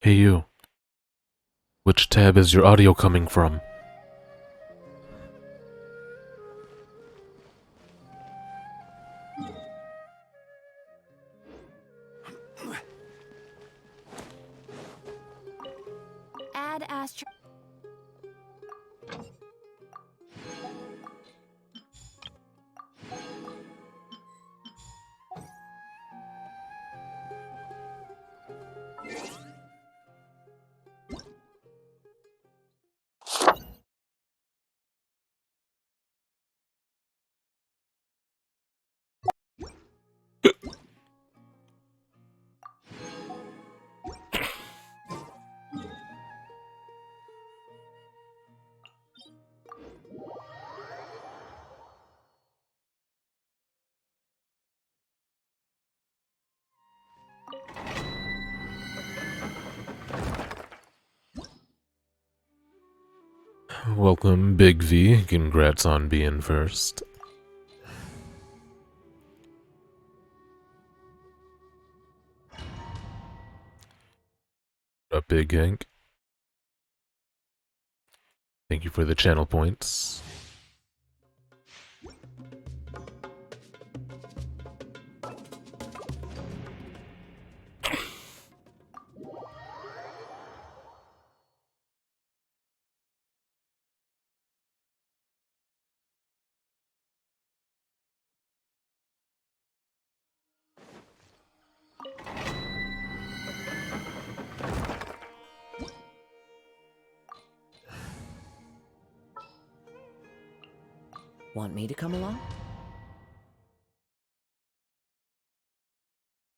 Hey you, which tab is your audio coming from? Add Astro. Welcome, Big V. Congrats on being first. What up, Big Hank? Thank you for the channel points. Want me to come along?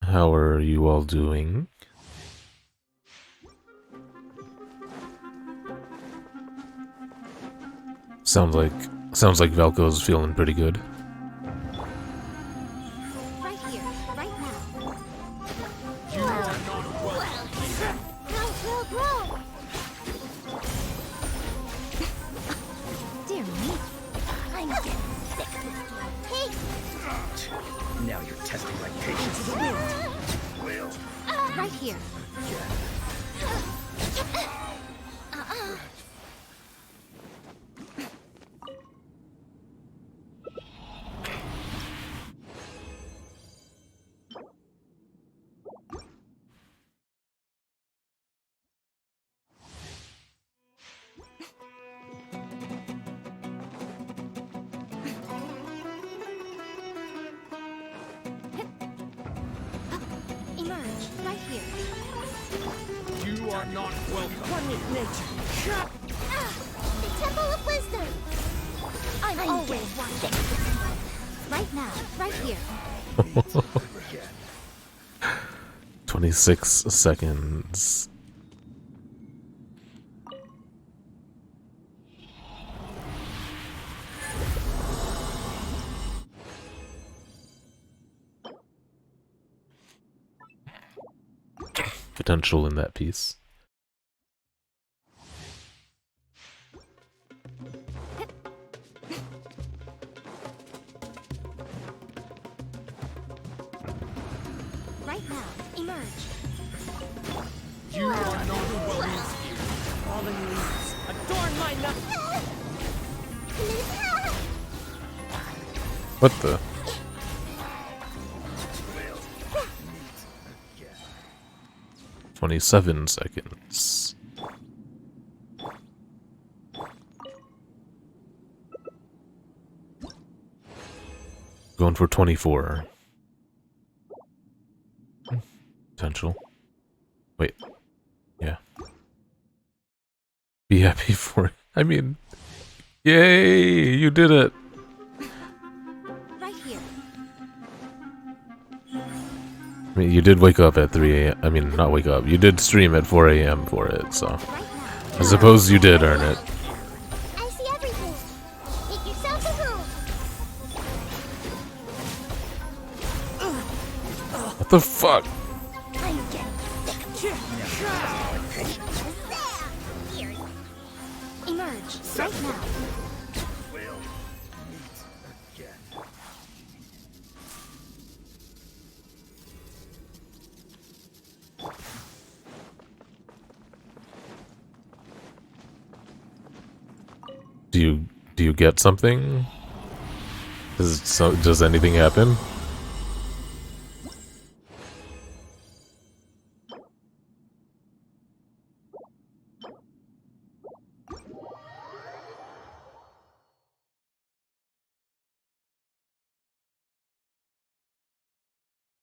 How are you all doing? Sounds like Valko's feeling pretty good. Right here, right now. You are not welcome. Grow. Dear me. I'm getting sick. Hey! Now you're testing my patience. Well, Right here. Emerge. Right here. you are not welcome. One with nature. The Temple of Wisdom. I'm always watching. Right now. Right here. 26 seconds. Potential in that piece. Right now. Emerge. You are not welcome. Fallen leaves. Adorn my nut. What the? Well, 27 seconds. Going for 24. Potential. Wait. Yeah. Be happy for it. I mean, yay! You did it! Right here. I mean, you did wake up at 3 a.m. I mean, not wake up. You did stream at 4 a.m. for it, so Right now. I suppose you did earn it. I see everything. Make yourself at home. What the fuck? I'm getting sick. Here. Emerge. Right now. well, again. you get something? Does anything happen?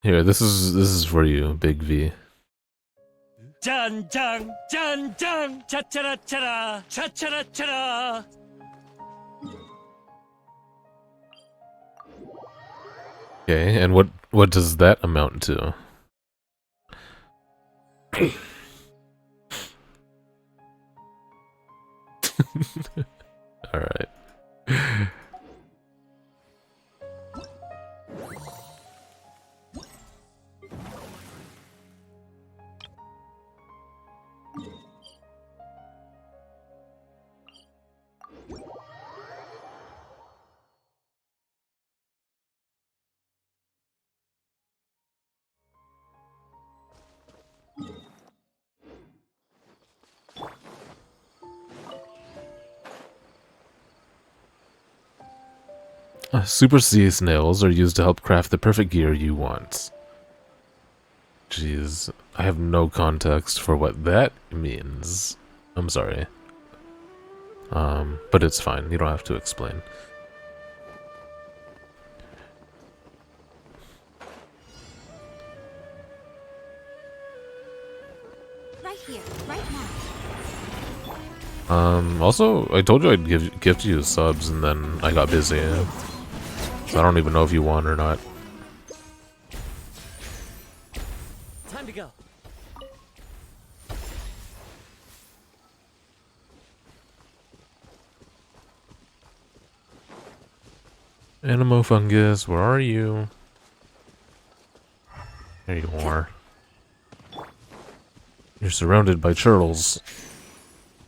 Here, this is for you, Big V. Dun dun dun dun cha cha cha cha cha cha. Okay, and what does that amount to? All right. Super sea snails are used to help craft the perfect gear you want. Jeez, I have no context for what that means. I'm sorry. But it's fine. You don't have to explain. Right here, right now. Also, I told you I'd gift you subs, and then I got busy. So I don't even know if you won or not. Time to go. Animo Fungus, where are you? There you are. You're surrounded by turtles.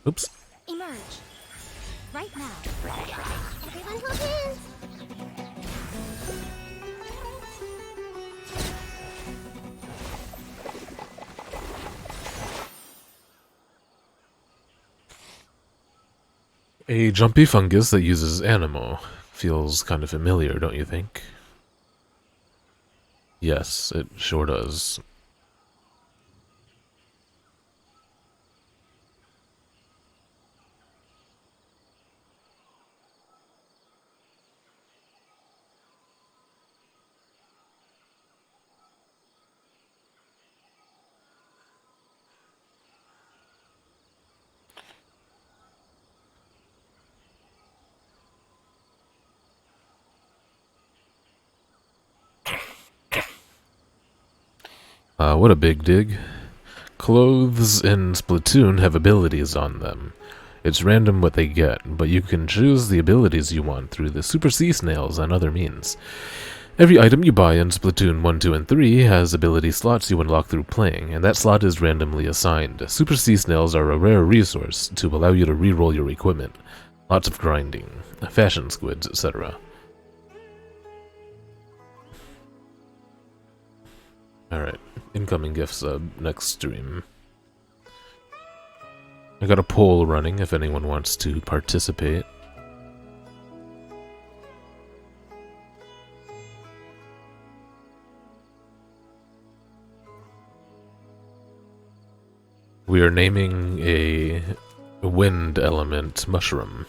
Oops. Emerge. Right now. Everyone hold hands. A jumpy fungus that uses animo. Feels kind of familiar, don't you think? Yes, it sure does. What a big dig. Clothes in Splatoon have abilities on them. It's random what they get, but you can choose the abilities you want through the Super Sea Snails and other means. Every item you buy in Splatoon 1, 2, and 3 has ability slots you unlock through playing, and that slot is randomly assigned. Super Sea Snails are a rare resource to allow you to reroll your equipment. Lots of grinding, fashion squids, etc. Alright, incoming gift sub, next stream. I got a poll running if anyone wants to participate. We are naming a wind element mushroom.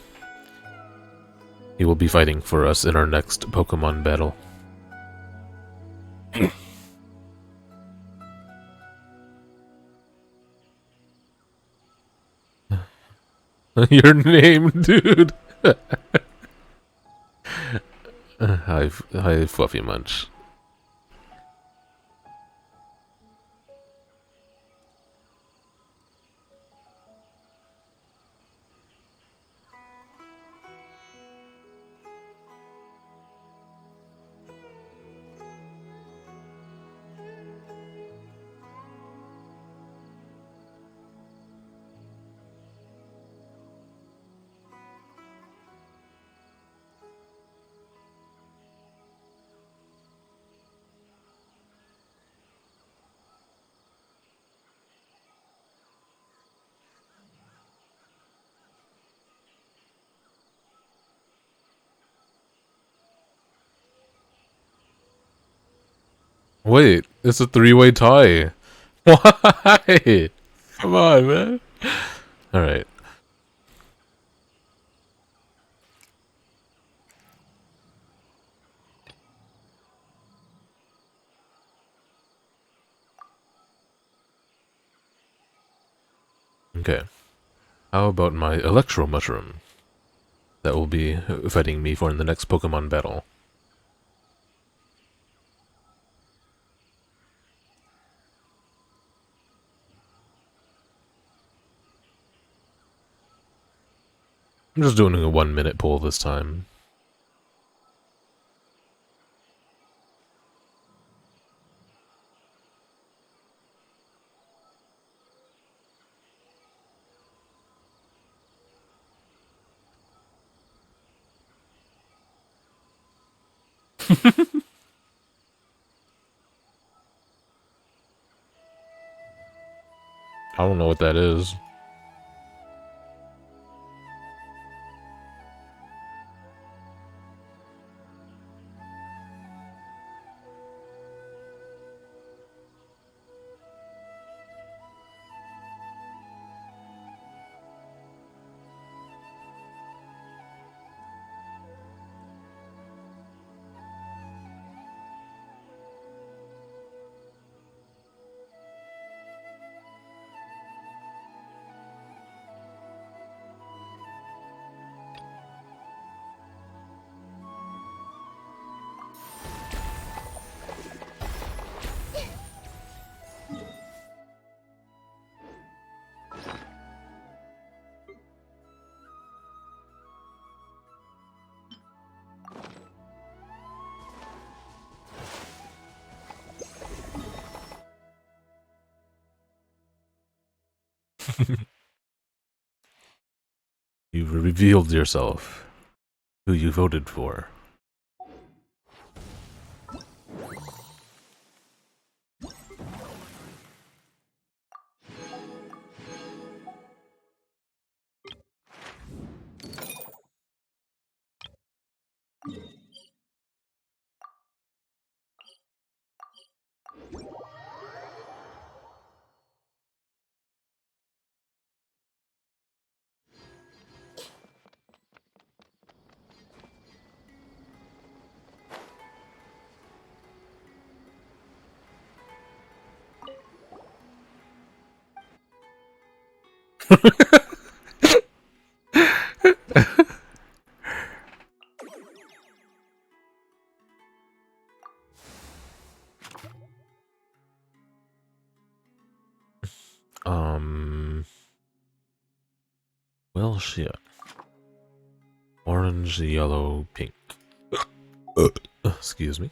He will be fighting for us in our next Pokemon battle. Your name, dude! Hi, Fluffy Munch. Wait, it's a three-way tie. Why? Come on, man. Alright. Okay. How about my Electro Mushroom? That will be fighting me for in the next Pokemon battle. I'm just doing a 1-minute poll this time. I don't know what that is. You've revealed yourself. Who you voted for. Well, shit. Orange, yellow, pink. Excuse me.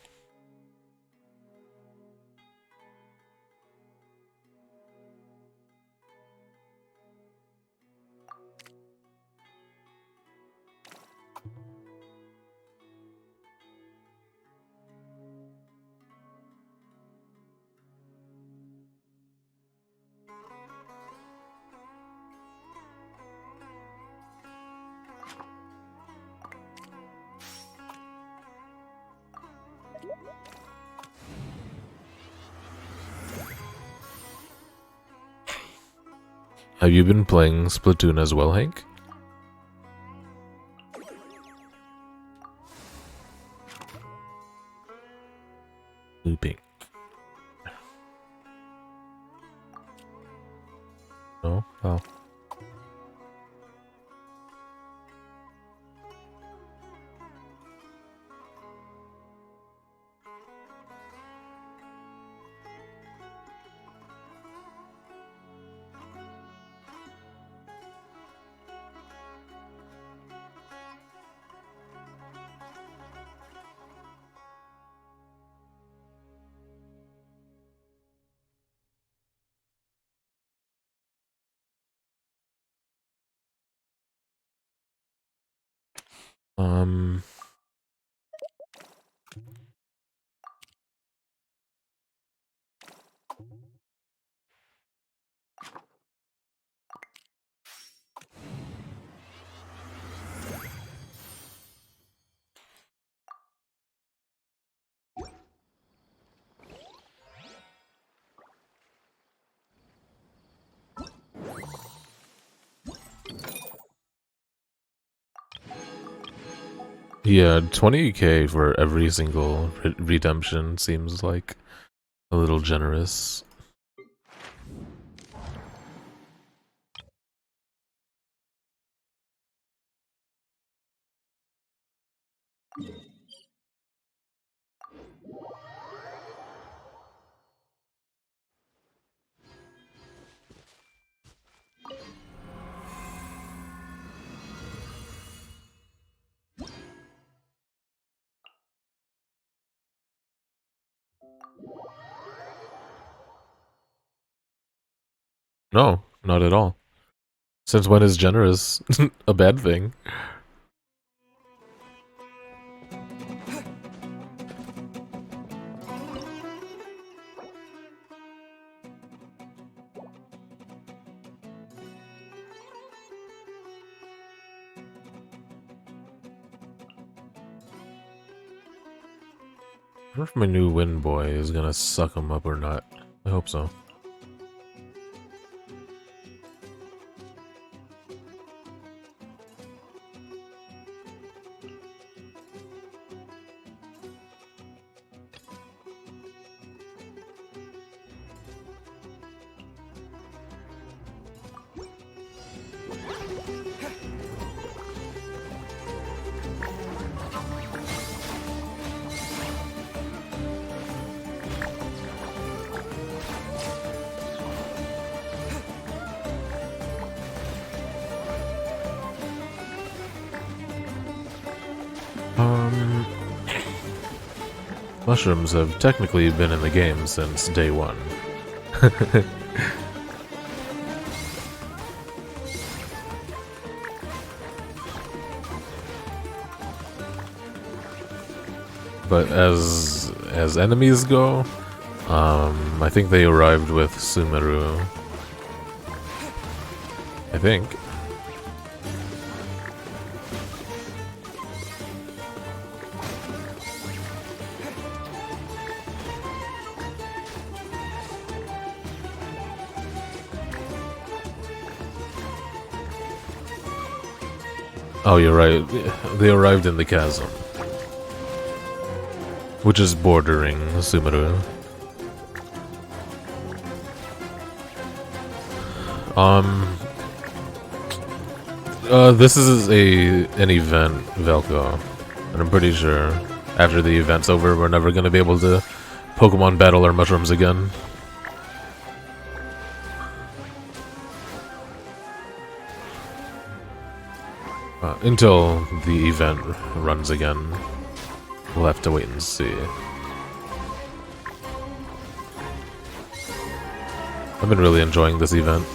Have you been playing Splatoon as well, Hank? Blue, pink. Oh, well. Um... Yeah, 20k for every single redemption seems like a little generous. No, not at all. Since when is generous a bad thing? I wonder if my new wind boy is gonna suck him up or not. I hope so. Mushrooms have technically been in the game since day one. But as enemies go, I think they arrived with Sumeru. I think. Oh, you're right. They arrived in the chasm, which is bordering Sumeru. This is an event, Velko, and I'm pretty sure after the event's over, we're never gonna be able to Pokemon battle our mushrooms again. Until the event runs again. We'll have to wait and see. I've been really enjoying this event.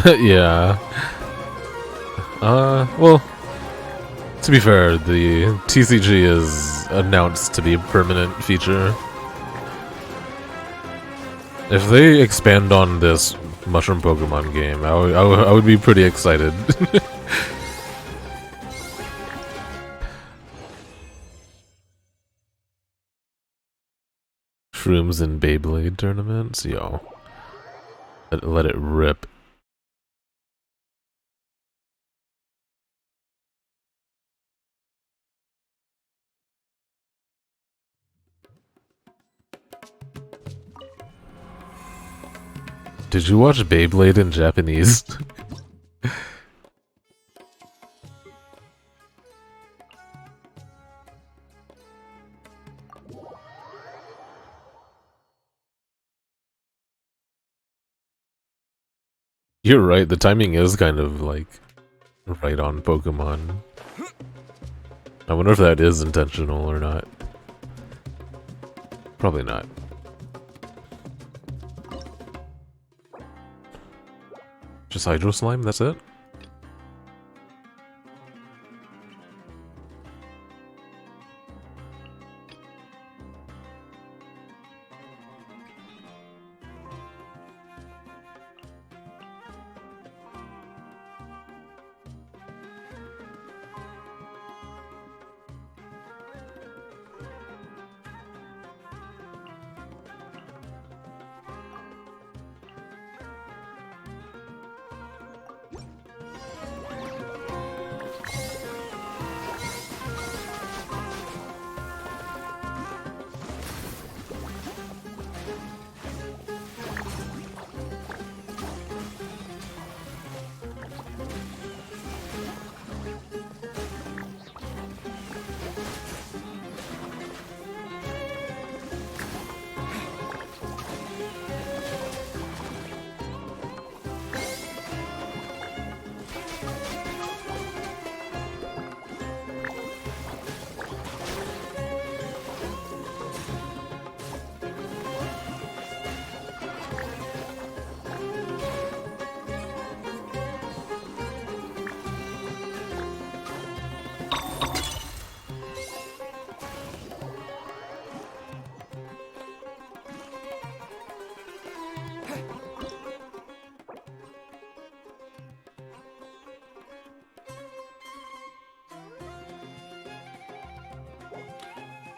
Yeah. Well, to be fair, the TCG is announced to be a permanent feature. If they expand on this Mushroom Pokemon game, I would be pretty excited. Shrooms and Beyblade tournaments? Yo. Let it rip. Did you watch Beyblade in Japanese? You're right, the timing is kind of like right on Pokemon. I wonder if that is intentional or not. Probably not. Just Hydro Slime, that's it?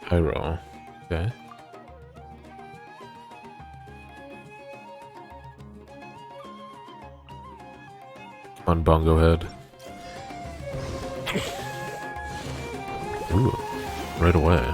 Pyro. Okay. Come on, Bongo Head. Ooh, right away.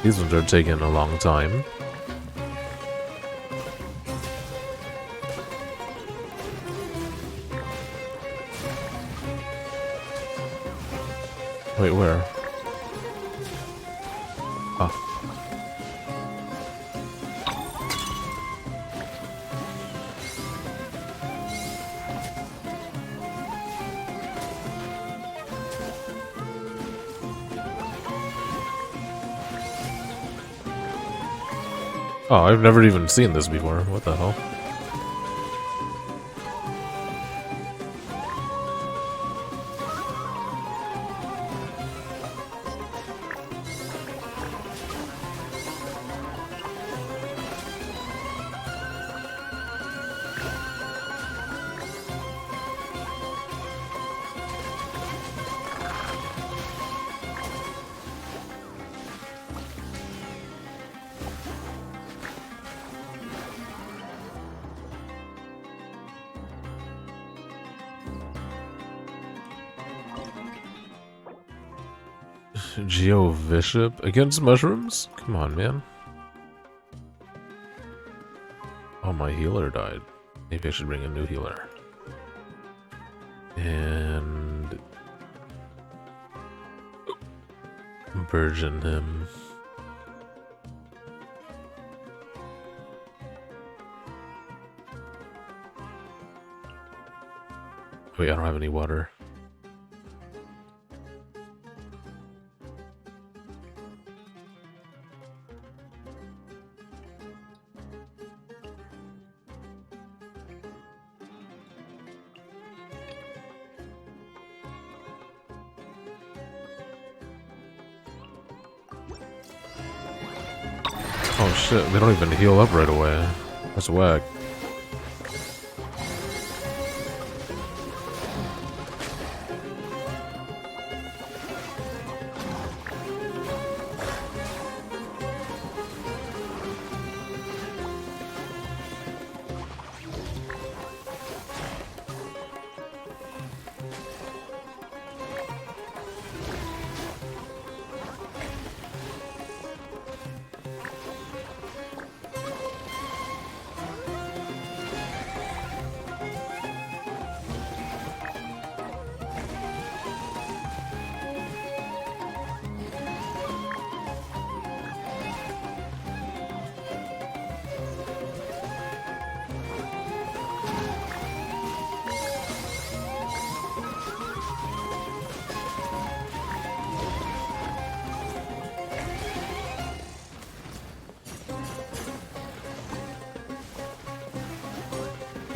These ones are taking a long time. Wait, where? Ah. Oh, I've never even seen this before. What the hell? Geo Bishop against mushrooms? Come on, man. Oh, my healer died. Maybe I should bring a new healer. And burgeon him. Wait, I don't have any water. Oh shit, they don't even heal up right away. That's whack.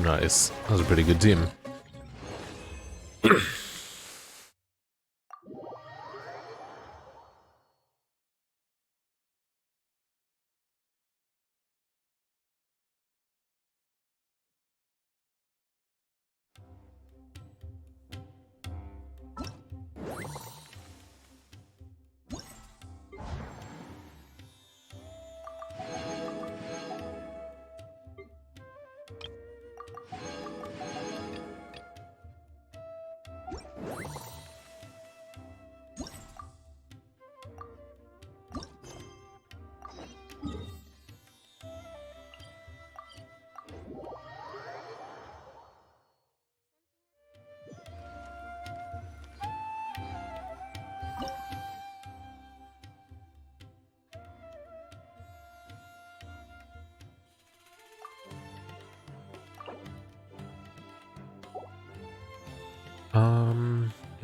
Nice. That was a pretty good team.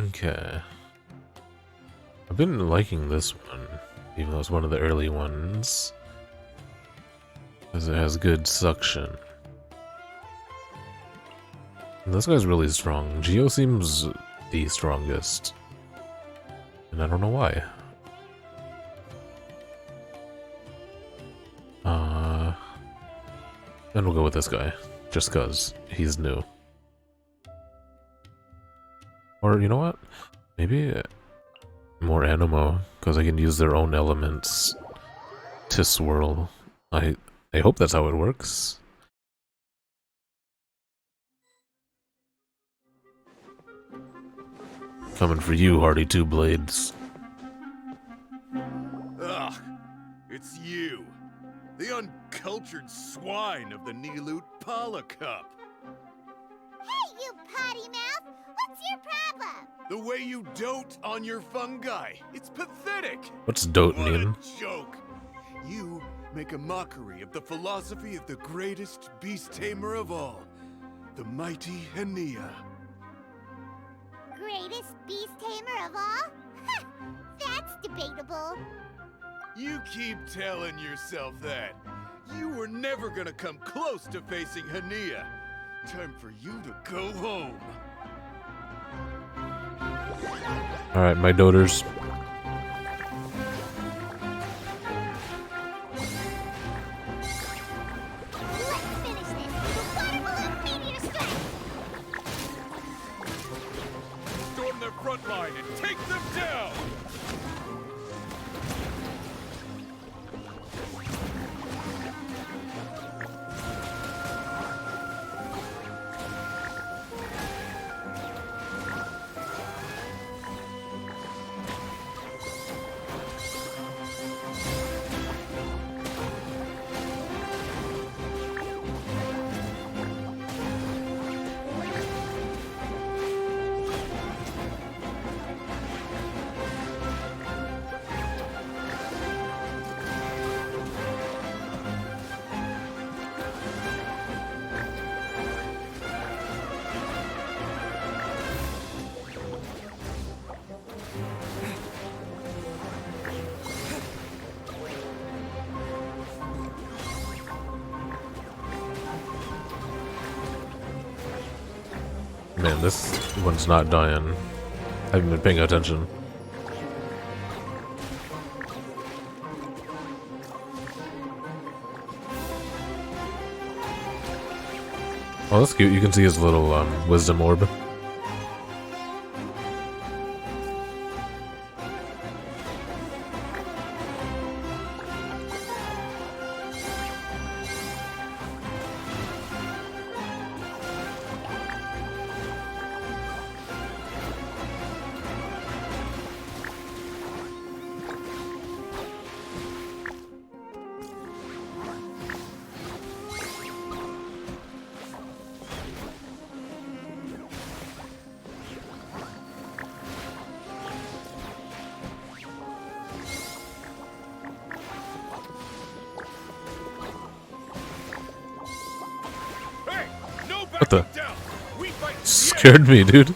Okay. I've been liking this one, even though it's one of the early ones, because it has good suction. And this guy's really strong. Geo seems the strongest, and I don't know why. And we'll go with this guy, just cause he's new. Or, you know what? Maybe more Animo, because I can use their own elements to swirl. I hope that's how it works. Coming for you, Hardy Two Blades. Ugh, it's you. The uncultured swine of the Nilut Pala Cup. Hey, you potty mouth! What's your problem? The way you dote on your fungi. It's pathetic. What's dote What mean? a joke. You make a mockery of the philosophy of the greatest beast tamer of all, the mighty Hania. Greatest beast tamer of all? Ha! That's debatable. You keep telling yourself that. You were never gonna come close to facing Hania. Time for you to go home. Alright, my doters. Let's finish this with a water balloon meteor strike! Storm their front line and take them down! Man, this one's not dying. I haven't been paying attention. Oh, that's cute. You can see his little wisdom orb. What the? Scared me, dude.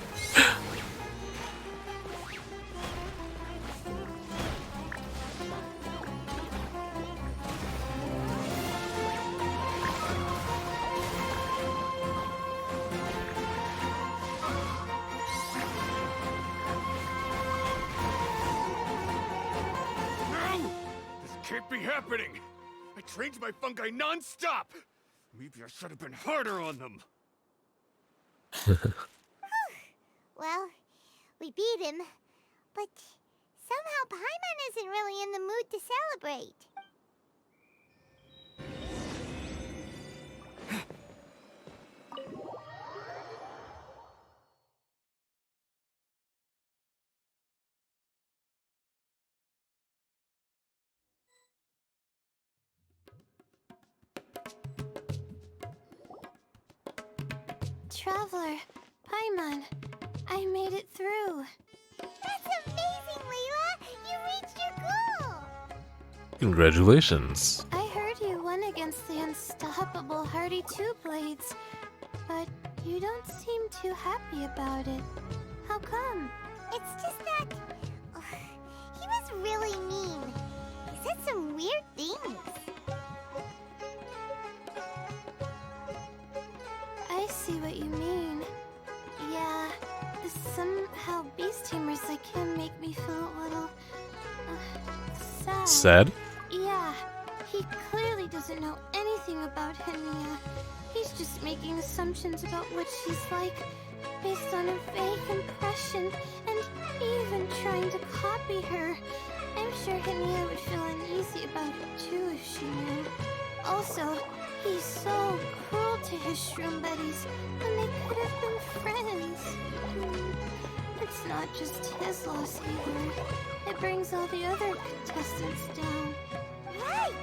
can't be happening! I trained my fungi non-stop! Maybe I should have been harder on them. Well, we beat him, but somehow Paimon isn't really in the mood to celebrate. Traveler, Paimon, I made it through. That's amazing, Layla! You reached your goal! Congratulations. I heard you won against the unstoppable Hardy Two Blades, but you don't seem too happy about it. How come? It's just that... he was really mean. He said some weird things. I see what you mean. Yeah, somehow beast tamers like him make me feel a little... sad. Sad? Yeah, he clearly doesn't know anything about Hania. He's just making assumptions about what she's like, based on a vague impression, and even trying to copy her. I'm sure Hania would feel uneasy about it too if she knew. Also, he's so cruel to his shroom buddies when they could have been friends. It's not just his loss either. It brings all the other contestants down. Right!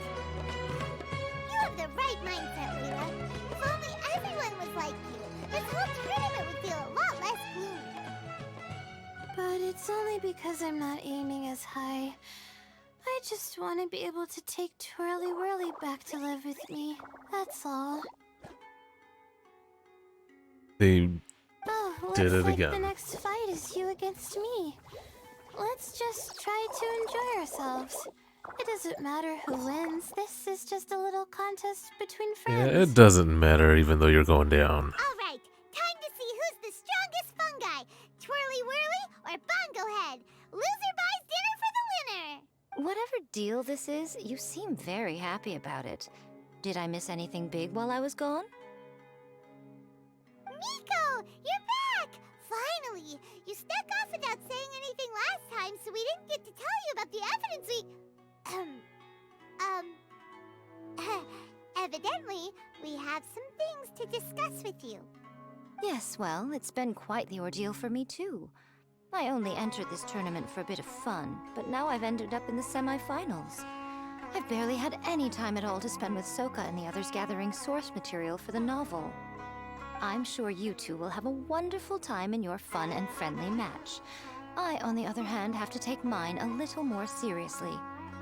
You have the right mindset, Layla. If only everyone was like you, this whole tournament would feel a lot less gloomy. But it's only because I'm not aiming as high. I just want to be able to take Twirly Whirly back to live with me. That's all. They Oh, looks did it like again. the next fight is you against me. Let's just try to enjoy ourselves. It doesn't matter who wins. This is just a little contest between Yeah, friends. it doesn't matter even though you're going down. Alright, time to see who's the strongest fungi. Twirly Whirly or Bongo Head. Loser buys dinner for the winner. Whatever deal this is, you seem very happy about it. Did I miss anything big while I was gone? Miko, you're back! Finally! You snuck off without saying anything last time, so we didn't get to tell you about the evidence we... Evidently, we have some things to discuss with you. Yes, well, it's been quite the ordeal for me too. I only entered this tournament for a bit of fun, but now I've ended up in the semi-finals. I've barely had any time at all to spend with Soka and the others gathering source material for the novel. I'm sure you two will have a wonderful time in your fun and friendly match. I, on the other hand, have to take mine a little more seriously.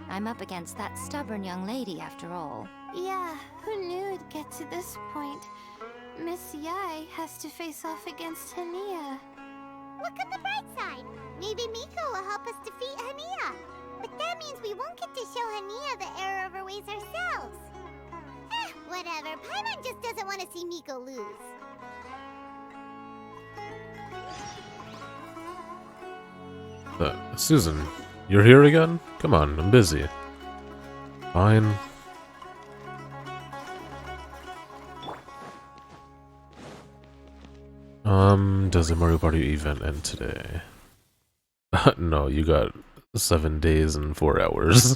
I'm up against that stubborn young lady, after all. Yeah, who knew it'd get to this point? Miss Yai has to face off against Hania. Look on the bright side. Maybe Miko will help us defeat Hania. But that means we won't get to show Hania the error of her ways ourselves. Whatever. Paimon just doesn't want to see Miko lose. Susan, you're here again? Come on, I'm busy. Fine. Does the Mario Party event end today? No, you got 7 days and 4 hours.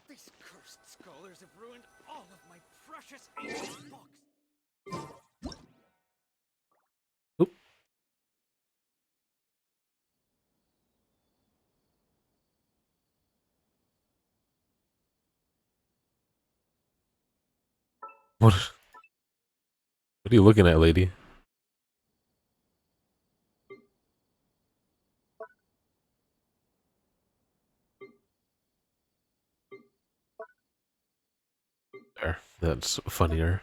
These cursed scholars have ruined all of my precious ancient books. Oop. What? What are you looking at, lady? that's funnier.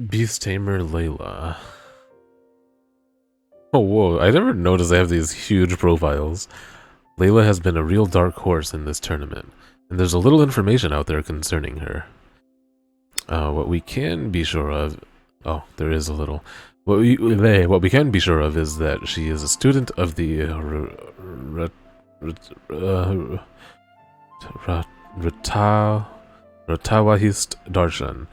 Beast Tamer Layla. Oh, whoa, I never noticed they have these huge profiles. Layla has been a real dark horse in this tournament, and there's a little information out there concerning her. What we can be sure of... Oh, there is a little. What we can be sure of is that she is a student of the Ratawahist Darshan,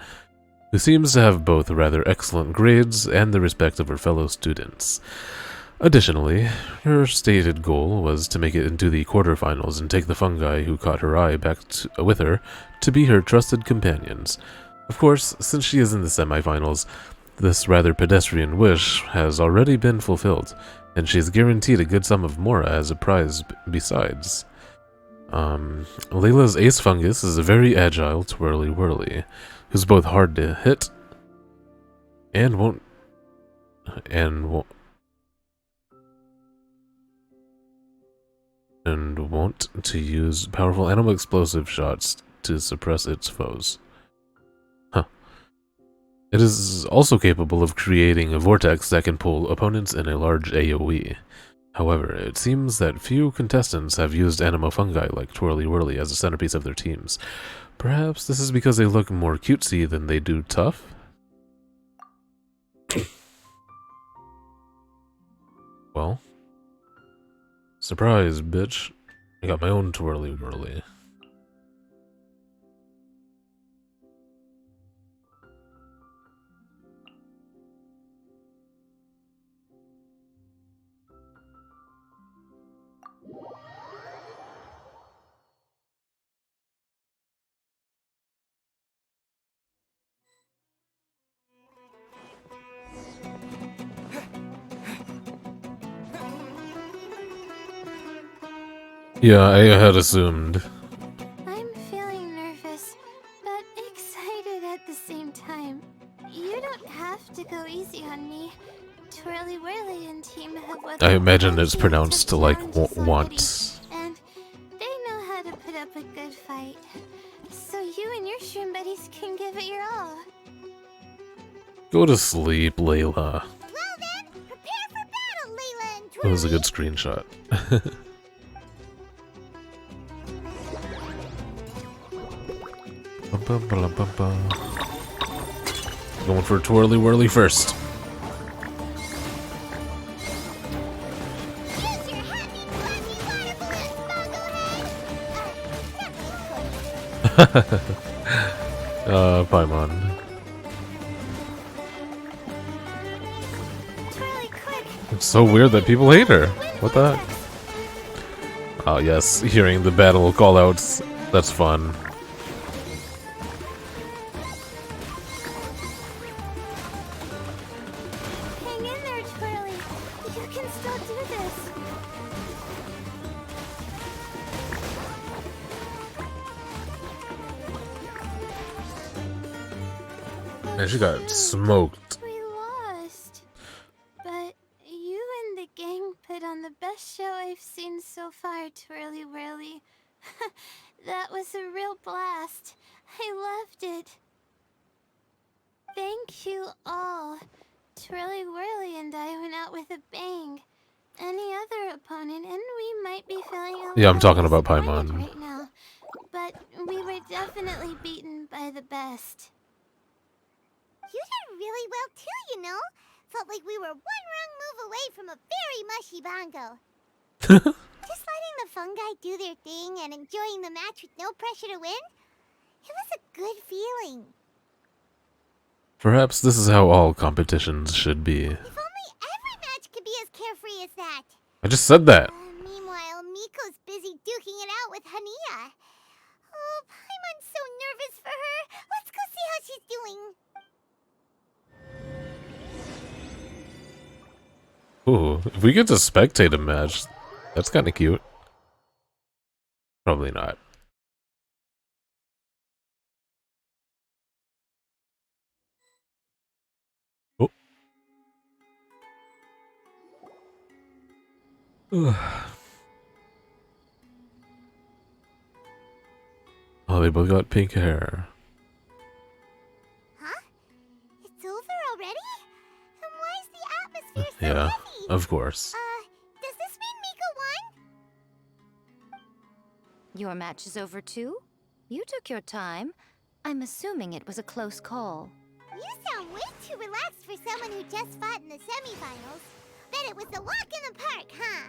who seems to have both rather excellent grades and the respect of her fellow students. Additionally, her stated goal was to make it into the quarterfinals and take the fungi who caught her eye back with her to be her trusted companions. Of course, since she is in the semifinals, this rather pedestrian wish has already been fulfilled, and she is guaranteed a good sum of mora as a prize besides. Layla's ace Fungus is a very agile twirly-whirly, who's both hard to hit and won't to use powerful animal explosive shots to suppress its foes. Huh. It is also capable of creating a vortex that can pull opponents in a large AoE. However, it seems that few contestants have used animo fungi like Twirly Whirly as a centerpiece of their teams. Perhaps this is because they look more cutesy than they do tough? Well, surprise, bitch. I got my own Twirly Whirly. Yeah, I had assumed. I'm feeling nervous, but excited at the same time. You don't have to go easy on me. Twirly Whirly and team have weathered I imagine plenty it's of pronounced tough like challenges already, wants. and they know how to put up a good fight. So you and your shroom buddies can give it your all. Go to sleep, Layla. Well then, prepare for battle, Layla and That was a Twirly. good screenshot. Going for Twirly Whirly first. Use your happy, fluffy water balloons, Paimon. Twirly, quick! It's so weird that people hate her. What the heck? Oh yes, hearing the battle callouts. That's fun. Hang in there, Twirly. You can still do this. And she got smoked. We lost. But you and the gang put on the best show I've seen so far, Twirly Whirly. That was a real blast. I loved it. Thank you all. Twirly Whirly and I went out with a bang. Any other opponent, and we might be feeling a Yeah, I'm little talking about disappointed Paimon. right now. But we were definitely beaten by the best. You did really well too, you know. Felt like we were one wrong move away from a very mushy bongo. Just letting the fungi do their thing and enjoying the match with no pressure to win, it was a good feeling. Perhaps this is how all competitions should be. If only every match could be as carefree as that. I just said that. Meanwhile, Miko's busy duking it out with Hania. Oh, Paimon's so nervous for her. Let's go see how she's doing. Ooh, if we get to spectate a match, that's kind of cute. Probably not. Oh. Oh, they both got pink hair. Huh? It's over already? And why is the atmosphere so Yeah, heavy? of course. Does this mean Mika won? Your match is over too? You took your time. I'm assuming it was a close call. You sound way too relaxed for someone who just fought in the semifinals. Bet it was a walk in the park, huh?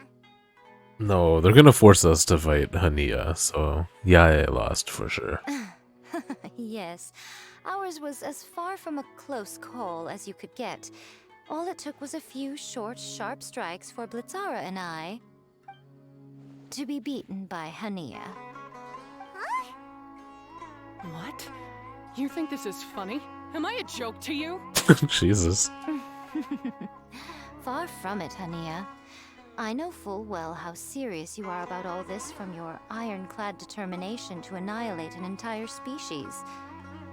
No, they're gonna force us to fight Hania, so yeah, I lost for sure. Yes, ours was as far from a close call as you could get. All it took was a few short, sharp strikes for Blitzara and I to be beaten by Hania. Huh? What? You think this is funny? Am I a joke to you? Jesus. Far from it, Hania. I know full well how serious you are about all this from your ironclad determination to annihilate an entire species.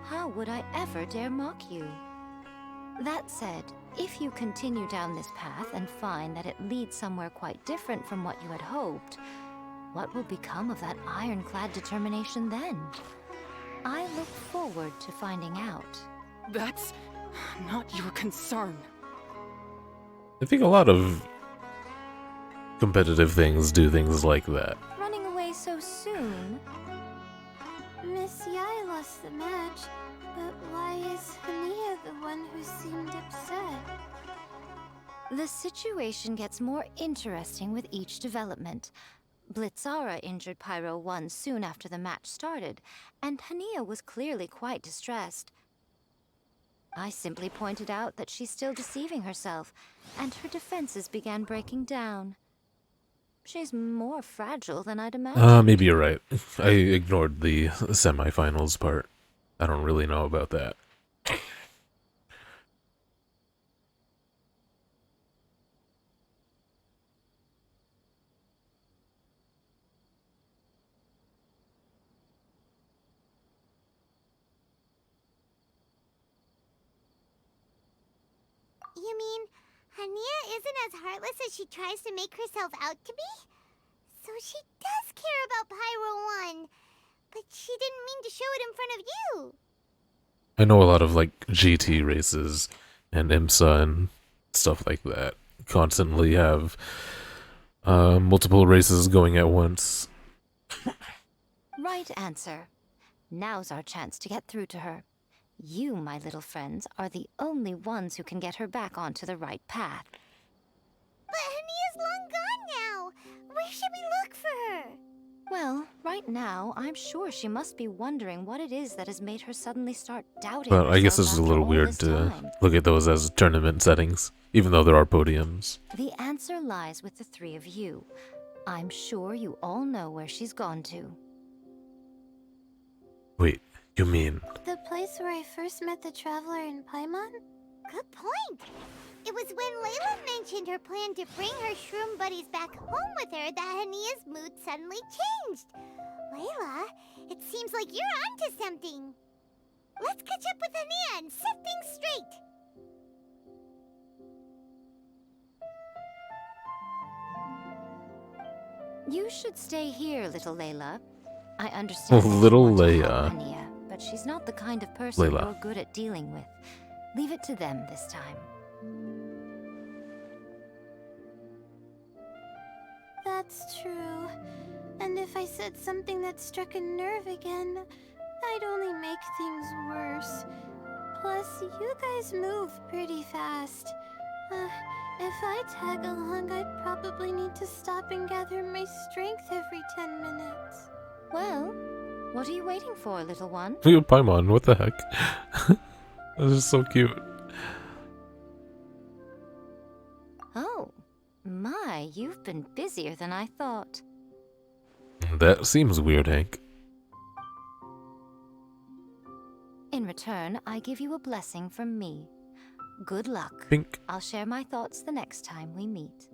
How would I ever dare mock you? That said, if you continue down this path and find that it leads somewhere quite different from what you had hoped, what will become of that ironclad determination then? I look forward to finding out. That's not your concern. I think a lot of competitive things do things like that. Running away so soon? Miss Yai lost the match, but why is Hania the one who seemed upset? The situation gets more interesting with each development. Blitzara injured Pyro 1 soon after the match started, and Hania was clearly quite distressed. I simply pointed out that she's still deceiving herself, and her defenses began breaking down. She's more fragile than I'd imagined. Maybe you're right. I ignored the semifinals part. I don't really know about that. You mean Hania isn't as heartless as she tries to make herself out to be? So she does care about Pyro 1, but she didn't mean to show it in front of you. I know a lot of like GT races and IMSA and stuff like that constantly have multiple races going at once. Right answer. Now's our chance to get through to her. You, my little friends, are the only ones who can get her back onto the right path. But Hania's long gone now. Where should we look for her? Well, right now, I'm sure she must be wondering what it is that has made her suddenly start doubting But I guess herself it's a after little all weird this to time. look at those as tournament settings, even though there are podiums. The answer lies with the three of you. I'm sure you all know where she's gone to. Wait, you mean... The place where I first met the Traveler in Paimon? Good point. It was when Layla mentioned her plan to bring her shroom buddies back home with her that Hania's mood suddenly changed. Layla, it seems like you're onto something. Let's catch up with Hania and set things straight. You should stay here, little Layla. I understand that you Little want to help Leia. Hania, but she's not the kind of person Layla. you're good at dealing with. Leave it to them this time. That's true. And if I said something that struck a nerve again, I'd only make things worse. Plus, you guys move pretty fast. If I tag along, I'd probably need to stop and gather my strength every 10 minutes. Well, what are you waiting for, little one? Look at Paimon, what the heck? This is so cute. Oh, my, you've been busier than I thought. That seems weird, Hank. return, I give you a blessing from me. Good luck. Pink. I'll share my thoughts the next time we meet.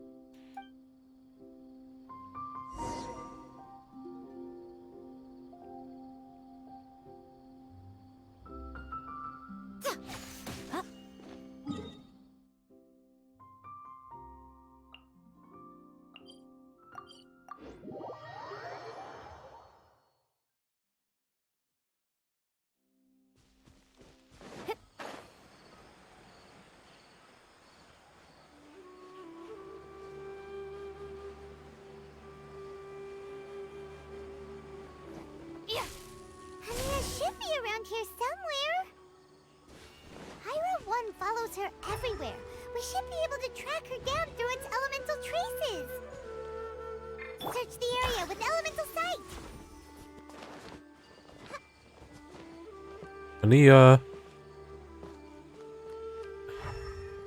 Hania should be around here somewhere. Pyro 1 follows her everywhere. We should be able to track her down through its elemental traces. Search the area with elemental sight. Hania.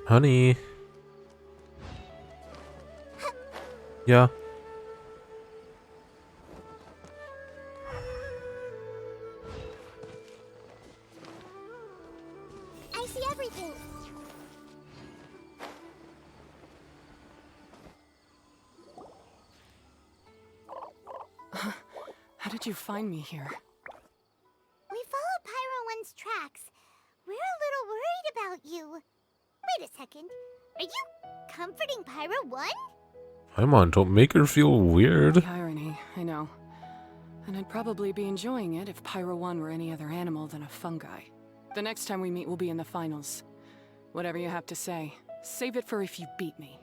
Honey. Yeah. I see everything. How did you find me here? We followed Pyro 1's tracks. We're a little worried about you. Wait a second. Are you comforting Pyro 1? Come on, don't make her feel weird. The irony, I know. And I'd probably be enjoying it if Pyro 1 were any other animal than a fungi. The next time we meet, we'll be in the finals. Whatever you have to say, save it for if you beat me.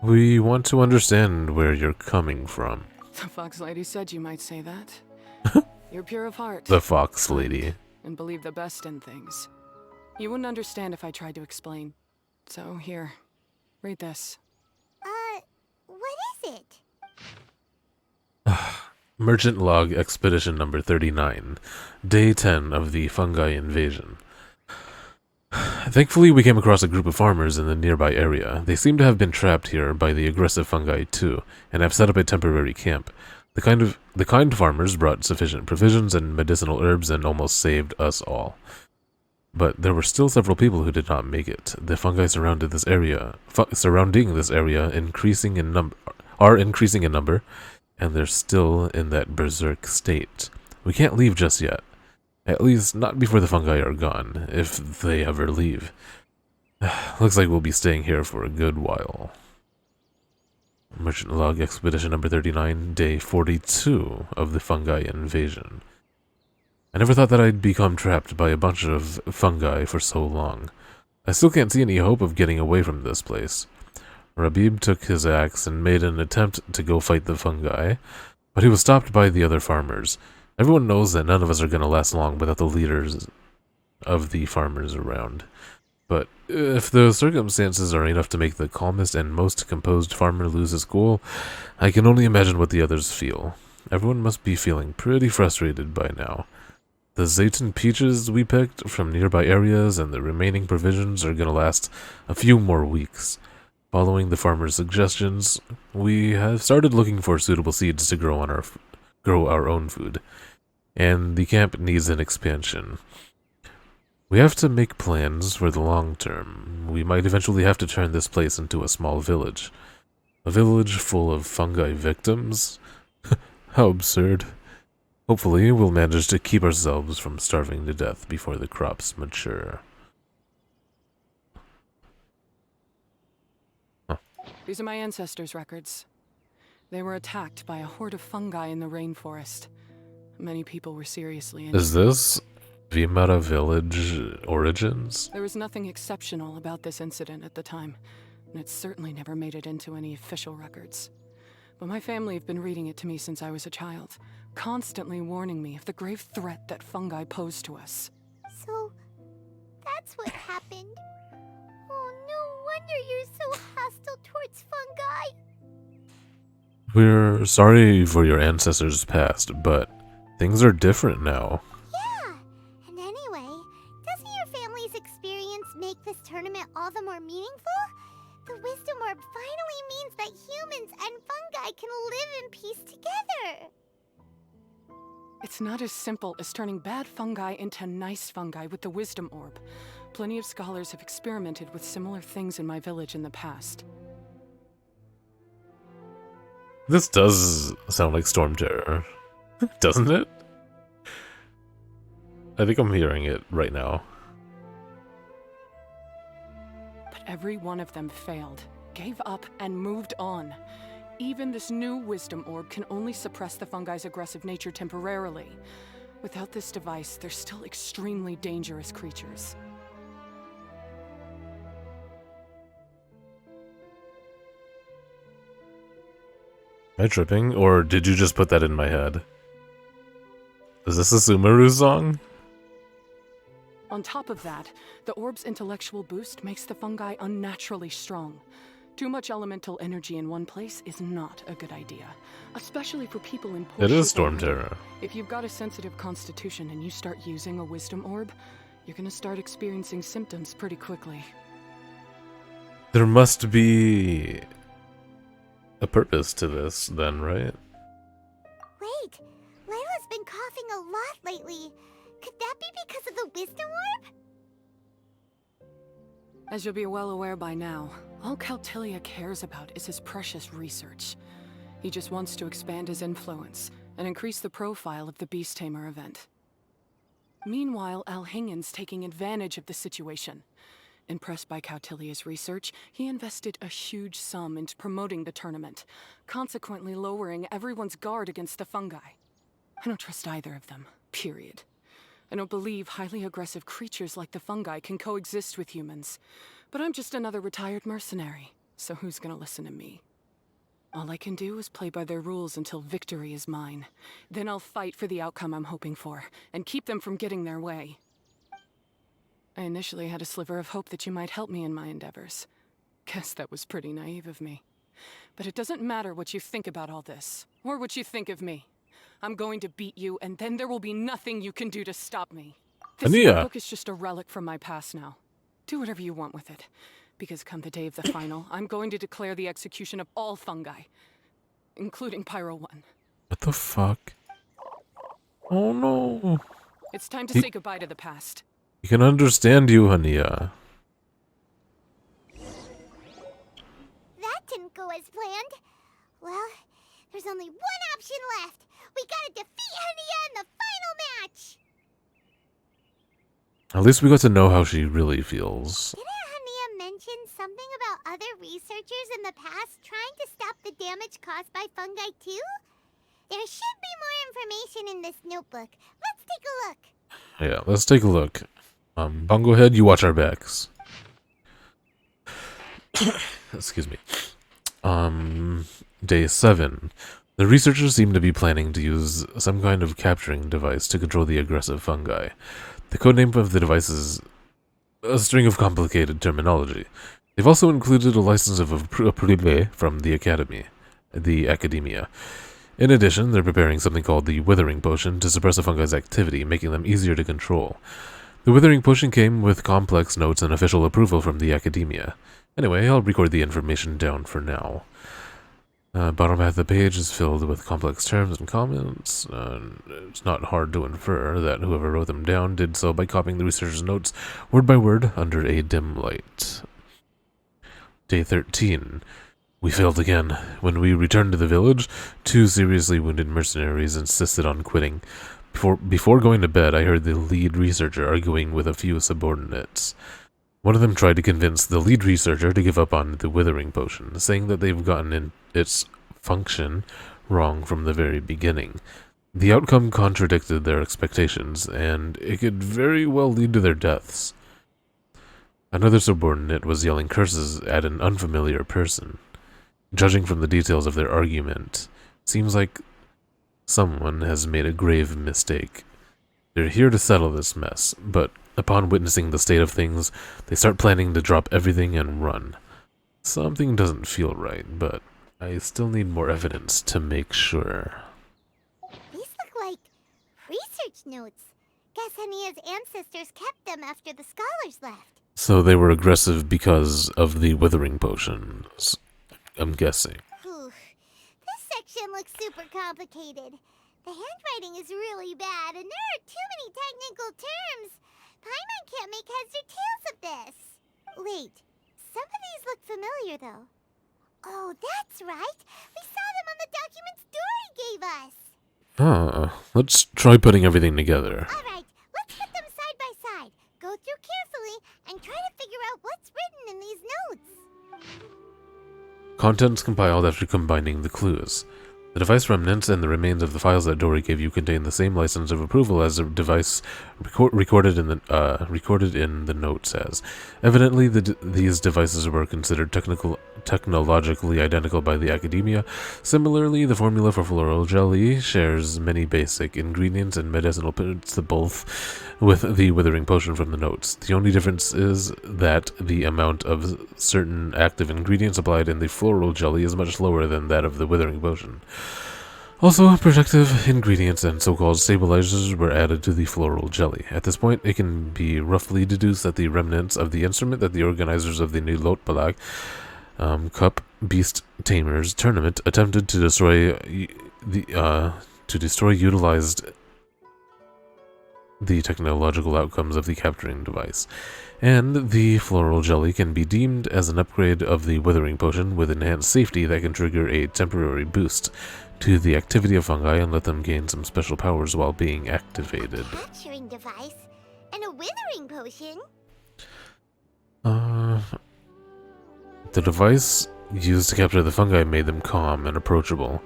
We want to understand where you're coming from. The Fox Lady said you might say that. You're pure of heart. The Fox Lady. And believe the best in things. You wouldn't understand if I tried to explain. So here, read this. What is it? Merchant Log Expedition number 39. Day 10 of the fungi invasion. Thankfully, we came across a group of farmers in the nearby area. They seem to have been trapped here by the aggressive fungi too, and have set up a temporary camp. The kind farmers brought sufficient provisions and medicinal herbs and almost saved us all. But there were still several people who did not make it. The fungi surrounding this area increasing in number, and they're still in that berserk state. We can't leave just yet. At least, not before the fungi are gone, if they ever leave. Looks like we'll be staying here for a good while. Merchant Log Expedition number 39, Day 42 of the fungi invasion. I never thought that I'd become trapped by a bunch of fungi for so long. I still can't see any hope of getting away from this place. Rabib took his axe and made an attempt to go fight the fungi, but he was stopped by the other farmers. Everyone knows that none of us are going to last long without the leaders of the farmers around. But if the circumstances are enough to make the calmest and most composed farmer lose his cool, I can only imagine what the others feel. Everyone must be feeling pretty frustrated by now. The Zayton peaches we picked from nearby areas and the remaining provisions are going to last a few more weeks. Following the farmer's suggestions, we have started looking for suitable seeds to grow our own food, and the camp needs an expansion. We have to make plans for the long term. We might eventually have to turn this place into a small village. A village full of fungi victims? How absurd. Hopefully, we'll manage to keep ourselves from starving to death before the crops mature. These are my ancestors' records. They were attacked by a horde of fungi in the rainforest. Many people were seriously injured. Is this Vimara Village origins? There was nothing exceptional about this incident at the time, and it certainly never made it into any official records. But my family have been reading it to me since I was a child, constantly warning me of the grave threat that fungi pose to us. So, that's what happened. Oh, no wonder you're so hostile towards fungi. We're sorry for your ancestors' past, but things are different now. Yeah, and anyway, doesn't your family's experience make this tournament all the more meaningful? The Wisdom Orb finally means that humans and fungi can live in peace together. It's not as simple as turning bad fungi into nice fungi with the wisdom orb. Plenty of scholars have experimented with similar things in my village in the past. This does sound like Storm Terror, doesn't it? I think I'm hearing it right now. But every one of them failed, gave up, and moved on. Even this new wisdom orb can only suppress the fungi's aggressive nature temporarily. Without this device, they're still extremely dangerous creatures. Am I tripping, or did you just put that in my head? Is this a Sumeru song? On top of that, the orb's intellectual boost makes the fungi unnaturally strong. Too much elemental energy in one place is not a good idea, especially for people in poor It is shape Storm already. Terror. If you've got a sensitive constitution and you start using a wisdom orb, you're gonna start experiencing symptoms pretty quickly. There must be a purpose to this, then, right? Wait, Layla's been coughing a lot lately. Could that be because of the wisdom orb? As you'll be well aware by now, all Caltilia cares about is his precious research. He just wants to expand his influence and increase the profile of the Beast Tamer event. Meanwhile, Alhingen's taking advantage of the situation. Impressed by Cautilia's research, he invested a huge sum into promoting the tournament, consequently lowering everyone's guard against the fungi. I don't trust either of them, period. I don't believe highly aggressive creatures like the fungi can coexist with humans. But I'm just another retired mercenary, so who's gonna listen to me? All I can do is play by their rules until victory is mine. Then I'll fight for the outcome I'm hoping for, and keep them from getting their way. I initially had a sliver of hope that you might help me in my endeavors. Guess that was pretty naive of me. But it doesn't matter what you think about all this, or what you think of me. I'm going to beat you, and then there will be nothing you can do to stop me. This Ania. book is just a relic from my past now. Do whatever you want with it. Because come the day of the final, I'm going to declare the execution of all fungi. Including Pyro 1. What the fuck? Oh no. It's time to say goodbye to the past. You can understand you, Hania. That didn't go as planned. Well, there's only one option left. We gotta defeat Hania in the final match! At least we got to know how she really feels. Didn't Hania mention something about other researchers in the past trying to stop the damage caused by fungi too? There should be more information in this notebook. Let's take a look. Yeah, let's take a look. Bongo Head, you watch our backs. Excuse me. Day 7. The researchers seem to be planning to use some kind of capturing device to control the aggressive fungi. The codename of the device is a string of complicated terminology. They've also included a license of a privé from the academia. In addition, they're preparing something called the Withering Potion to suppress a fungi's activity, making them easier to control. The Withering Potion came with complex notes and official approval from the academia. Anyway, I'll record the information down for now. Bottom half of the page is filled with complex terms and comments. It's not hard to infer that whoever wrote them down did so by copying the researcher's notes word by word under a dim light. Day 13. We failed again. When we returned to the village, 2 seriously wounded mercenaries insisted on quitting. Before going to bed, I heard the lead researcher arguing with a few subordinates. One of them tried to convince the lead researcher to give up on the Withering Potion, saying that they've gotten its function wrong from the very beginning. The outcome contradicted their expectations, and it could very well lead to their deaths. Another subordinate was yelling curses at an unfamiliar person. Judging from the details of their argument, seems like someone has made a grave mistake. They're here to settle this mess, but upon witnessing the state of things, they start planning to drop everything and run. Something doesn't feel right, but I still need more evidence to make sure. These look like research notes. Guess Hania's ancestors kept them after the scholars left. So they were aggressive because of the Withering Potions, I'm guessing. Whew. This section looks super complicated. The handwriting is really bad, and there are too many technical terms. Paimon can't make heads or tails of this. Wait, some of these look familiar, though. Oh, that's right. We saw them on the documents Dory gave us. Let's try putting everything together. All right, let's put them side by side. Go through carefully and try to figure out what's written in these notes. Contents compiled after combining the clues. The device remnants and the remains of the files that Dory gave you contain the same license of approval as the device recorded in the note says. Evidently, these devices were considered technologically identical by the academia. Similarly, the formula for floral jelly shares many basic ingredients and medicinal principles with the withering potion from the notes. The only difference is that the amount of certain active ingredients applied in the floral jelly is much lower than that of the withering potion. Also, protective ingredients and so-called stabilizers were added to the floral jelly. At this point, it can be roughly deduced that the remnants of the instrument that the organizers of the new Lotbalag Cup Beast Tamers tournament attempted to destroy utilized the technological outcomes of the capturing device. And the floral jelly can be deemed as an upgrade of the withering potion with enhanced safety that can trigger a temporary boost to the activity of fungi and let them gain some special powers while being activated. A capturing device and a withering potion? The device used to capture the fungi made them calm and approachable.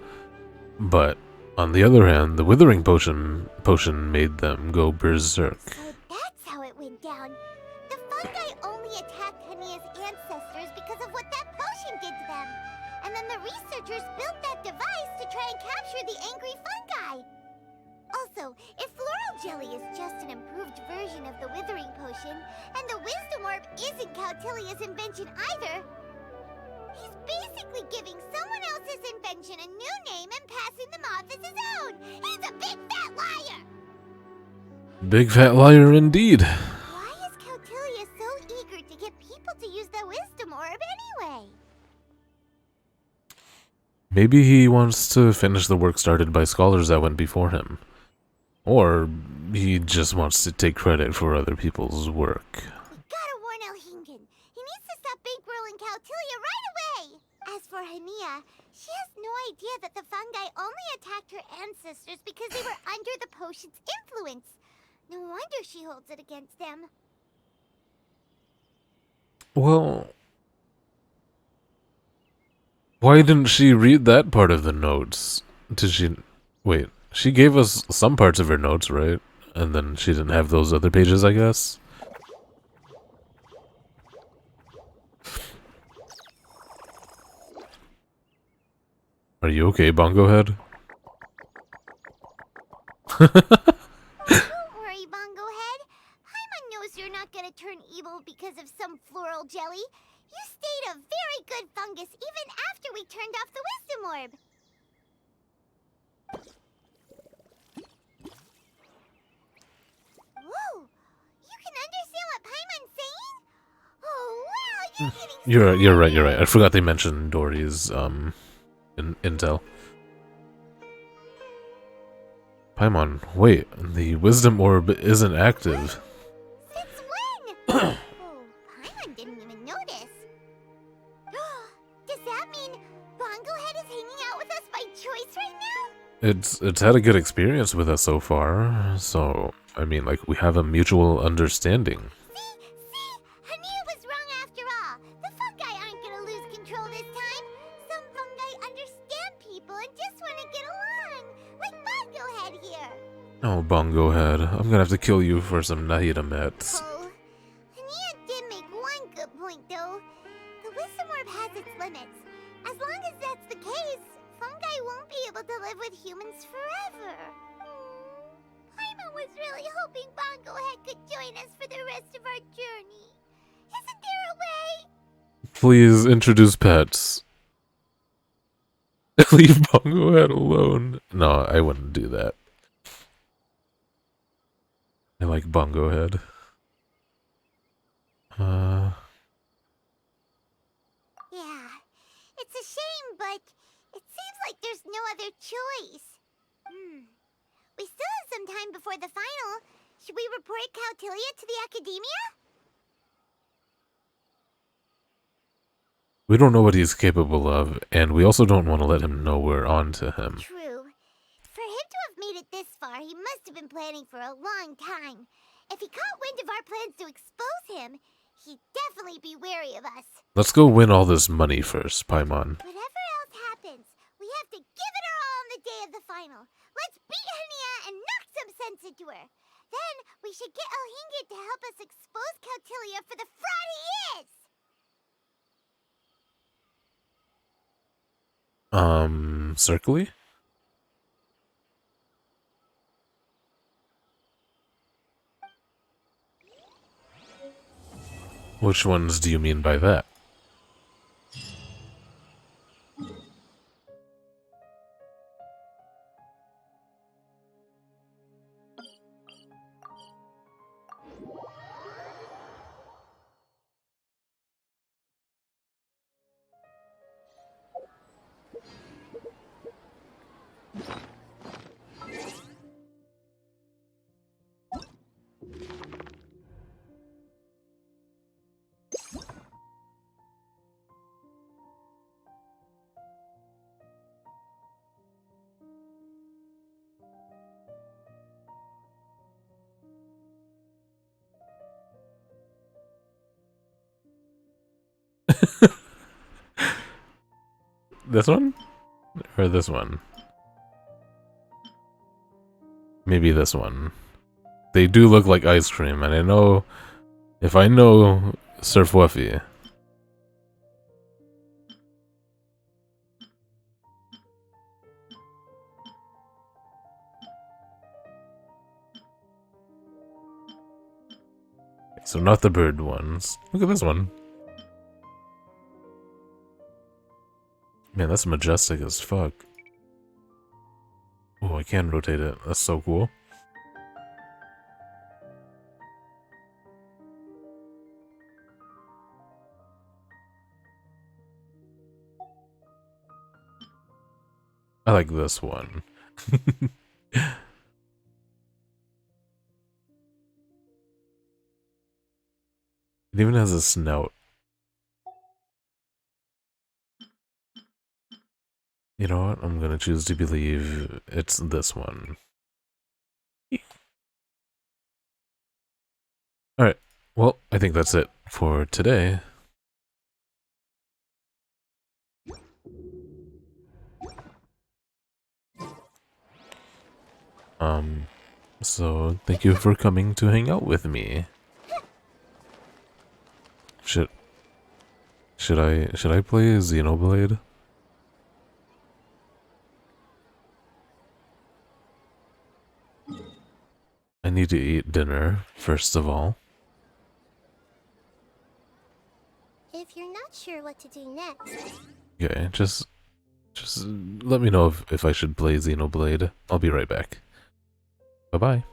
But, on the other hand, the withering potion made them go berserk. So that's how it went down. The fungi only attacked Hania's ancestors because of what that potion did to them. And then the researchers built that device to try and capture the angry fungi. Also, if floral jelly is just an improved version of the withering potion, and the wisdom orb isn't Cautilia's invention either, he's basically giving someone else's invention a new name and passing them off as his own. He's a big fat liar! Big fat liar indeed. Why is Cautilia so eager to get people to use the wisdom orb anyway? Maybe he wants to finish the work started by scholars that went before him. Or he just wants to take credit for other people's work. We gotta warn Elhingen. He needs to stop bankrolling Cautilia right away! As for Hania, she has no idea that the fungi only attacked her ancestors because they were under the potion's influence. No wonder she holds it against them. Well, why didn't she read that part of the notes? Did she... Wait, she gave us some parts of her notes, right? And then she didn't have those other pages, I guess? Are you okay, Bongo Head? Don't worry, Bongo Head. Paimon knows you're not gonna turn evil because of some floral jelly. You stayed a very good fungus even after we turned off the wisdom orb. Whoa! You can understand what Paimon's saying? Oh, wow, you're getting You're right. I forgot they mentioned Dory's, intel. Paimon, wait, the wisdom orb isn't active. Since when? Oh, Paimon didn't even notice. Does that mean Bongo Head is hanging out with us by choice right now? It's had a good experience with us so far, so, I mean, like, we have a mutual understanding. See? Hania was wrong after all. The fungi aren't gonna lose control this time. Some fungi understand people and just want to get along. Like Bongo Head here. Oh, Bongo Head, I'm gonna have to kill you for some Nahida mets. Oh, Hania did make one good point, though. The wisdom orb has its limits. As long as that's the case, fungi won't be able to live with humans forever. Paimon was really hoping Bongo Head could join us for the rest of our journey. Isn't there a way? Please introduce pets. Leave Bongo Head alone. No, I wouldn't do that. I like Bongo Head. Yeah, it's a shame, but it seems like there's no other choice. We still have some time before the final. Should we report Caltilia to the Academia? We don't know what he's capable of, and we also don't want to let him know we're on to him. True. For him to have made it this far, he must have been planning for a long time. If he caught wind of our plans to expose him, he'd definitely be wary of us. Let's go win all this money first, Paimon. Whatever else happens, we have to give it our all on the day of the final. Let's beat Hania and knock some sense into her. Then we should get Elhingit to help us expose Caltilia for the fraud he is. Circly? Which ones do you mean by that? This one? Or this one? Maybe this one. They do look like ice cream, and I know... If I know Sir Fluffy... So not the bird ones. Look at this one. Man, that's majestic as fuck. Oh, I can rotate it. That's so cool. I like this one. It even has a snout. You know what? I'm gonna choose to believe it's this one. Alright, well, I think that's it for today. So thank you for coming to hang out with me. Should I play Xenoblade? I need to eat dinner, first of all. If you're not sure what to do next... Okay, just let me know if I should play Xenoblade. I'll be right back. Bye-bye.